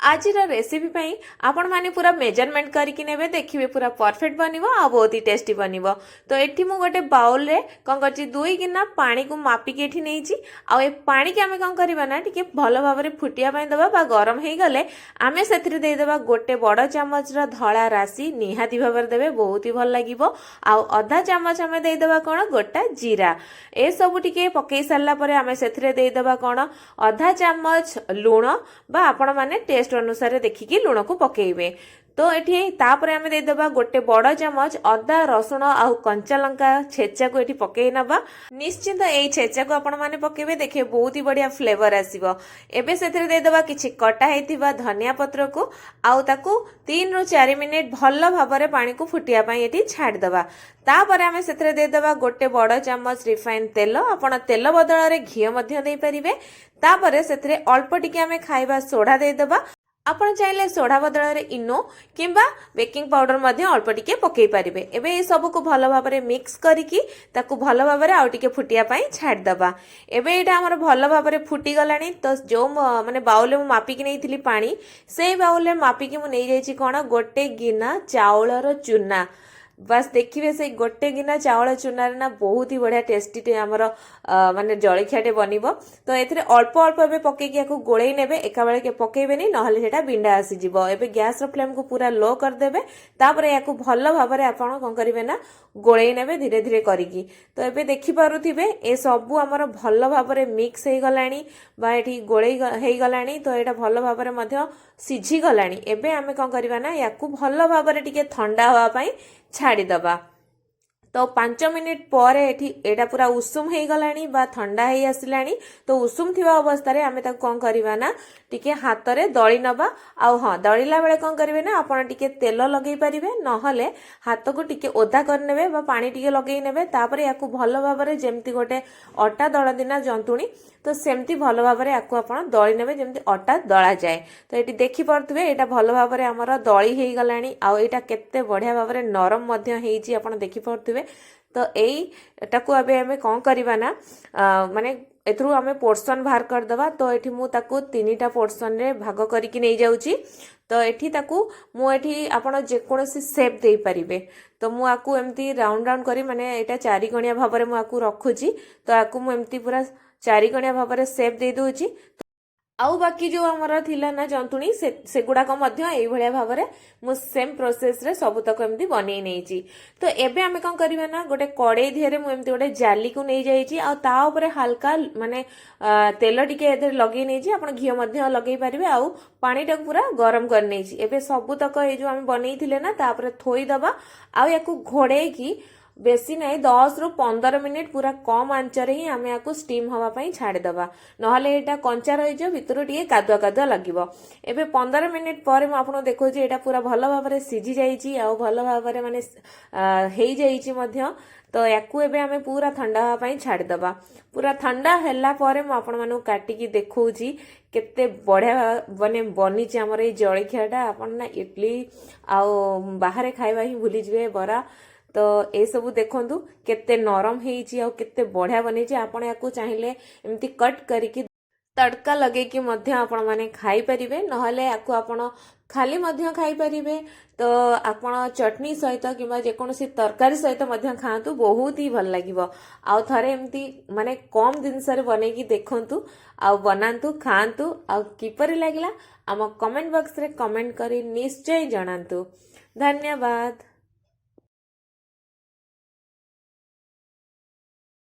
आज रेसिपी पाई आपण माने पूरा मेजरमेंट करके नेबे देखिए पूरा परफेक्ट बनिवो आ बहुत ही टेस्टी बनिवो। तो एठी मु गोटे बाउल रे कोन करछि 2 गिना पानी को मापी के एठी नेछि आ ए पानी के हमें कोन करबा ना टिके भलो भाबरे फुटिया पई दबा बा गरम हे गले हमें सेथिरे दे देबा गोटे बड़ चामच रा धळा राशि निहाती भाबरे देबे बहुत ही भल लागिवो। आ आधा चामच हमें दे देबा कोन गोटा जीरा ए सब टिके पकई सारला परे हमें सेथिरे दे देबा कोन आधा चामच लूण बा आपण माने टेस्ट अनुसार देखिकी लुण को पकेइबे। तो एठी तापरे हमें दे देबा गोटे बड़ चामच अदा रसुण आ कंचा लंका छेचा को एठी पकेइ नबा। निश्चित एई छेचा को आपण माने पकेइबे देखिए बहुत ही बढ़िया फ्लेवर आसीबो। एबे सेथिरे दे देबा किछि कटा हेतिबा धनिया पत्र को आउ ताकू 3 रु 4 मिनिट भल्लो भाबरे पानी को फुटिया पई एठी छाड़ देबा। तापरे हमें सेथिरे दे देबा गोटे बड़ चामच रिफाइन तेल आपण तेल बदल रे घी मध्य दे परिबे। तापरे सेथिरे अल्प टिके हमें खाइबा सोडा दे देबा। आपण चाहिले सोडा बदल रे इनो किंबा बेकिंग पाउडर मध्य अल्प टिके पकेई परिबे। एबे ए सब को भलो भाबरे मिक्स करिकी ताकू भलो भाबरे आ टिके फुटिया पई छाड़ दबा। एबे एटा हमर भलो भाबरे फुटी गलानी। तो जो माने बाउल में मापी की नैथिली पानी सेई बाउल में मापी की मु नै जाईची कोन गोटे गिना चाउलर चूना। बस देखिए से गोटे गिना चावल चूना ना बहुत ही बढ़िया टेस्टी आमर माने जलखियाटे बनिबो। तो एथिरे अल्प अल्प एबे पकेकी याकू गोळेई नेबे एका बेले के पकेइबेनी नहले सेटा बिंडा आसी जिवो। एबे गैस रो फ्लेम को पूरा लो कर देबे। तापरे याकू भल्लो भाबरे आपण कोन करिवे ना गोळेई नेबे धीरे धीरे करिकी। तो एबे देखि पारुथिबे ए सबु हमर भल्लो भाबरे मिक्स हे गलानी बा एठी गोळेई हे गलानी। तो एटा भल्लो भाबरे मध्य सिझी गलानी। एबे आमे कोन करिवा ना याकू भल्लो भाबरे टिके ठंडा होवा पई छाड़ी दबा। तो 5 मिनिट पर एटा पूरा उषुम हे गलानी बा ठंडा हे आसिलानी। तो उषुम थिबा अवस्था रे आमे ताको कोन करिवा ना टिके हाथ रे दळी नबा। आ हां दळीला बेले कोन करिवे ना आपण टिके तेल लगेई परिबे नहले हाथ को टिके ओदा कर नेबे बा पानी टिके लगेई नेबे। तापरे याकू भलो भाबरे जेमति गोटे अटा दळ दिना जंतुणी तो सेमती भलो भाबरे याकू आपण दळी नेबे जेमति अटा दळा जाए। तो एटी देखि परथुबे एटा भलो भाबरे हमर दळी हे गलानी आ एटा केते बढ़िया भाबरे नरम मध्य हेची आपण देखि परथुबे। तो एटाकू अबे हमें कौन करिवा ना माने एथरू हमें पोर्शन बाहर कर दबा। तो एठी मु ताकू 3टा पोर्शन रे भाग करिकी नै जाउची। तो एठी ताकू मु एठी आपण जे कोनोसी शेप देई परिबे। तो मु आकू एमती राउंड राउंड करी माने एटा 4 कोणिया भाबरे मु आकू रखुची। तो आकू मु एमती पूरा 4 कोणिया भाबरे शेप देई दोची। आउ बाकी जो हमर थिला ना जंतुणी से गुडा को मध्य एई भलिया भाबरे मु सेम प्रोसेस रे सब तक एमती बनै नेची। तो एबे हमें कोन करिवे ना गोटे कड़े धिरे मु एमती गोटे जाली को नै जाईची आ ता ऊपर हल्का माने तेल टिके एदर लगे नेची। आपण घी मध्य लगेई परिबे आउ पानी टक पूरा गरम कर नेची। एबे सब तक ए जो हम बनै थिले ना तापर थोई दबा आ याकू घोड़े की बेसी नहीं 10 रु 15 मिनिट पूरा कम आंचर ही आमे याकू स्टीम हवा पई छाड़ दबा नहले एटा कंचा रहि जो भितरो टिके कादुआ कादुआ लागिवो। एबे 15 मिनिट पर म आपन देखो जे एटा पूरा भलो भाबरे सिझी जाईची आ भलो भाबरे माने हेई जाईची मध्य। तो याकू एबे हमें पूरा ठंडा हवा पई छाड़ दबा। पूरा ठंडा हैला परे म आपन मानु काटी की देखौची केते बढ़िया बने बनी छि हमर ए जळखियाटा। आपन ना इडली आ बाहरे खाइबा ही भूली जबे बरा। तो ए सब देखंतु केते नरम हेची आ केते बढ़िया बने छि। आपण याकू चाहिले एमती कट करिकी तड़का लगे कि मध्य आपण माने खाई परिबे नहले याकू आपण खाली मध्य खाई परिबे। तो आपण चटनी सहित किबा जे कोनोसी तरकारी सहित मध्य खांतु बहुत ही भल लागिवो। आ थरे एमती माने कम दिन सरे बने की देखंतु आ बनांतु खांतु आ किपरि लागला आम कमेंट बॉक्स रे कमेंट करी निश्चय जणांतु। धन्यवाद।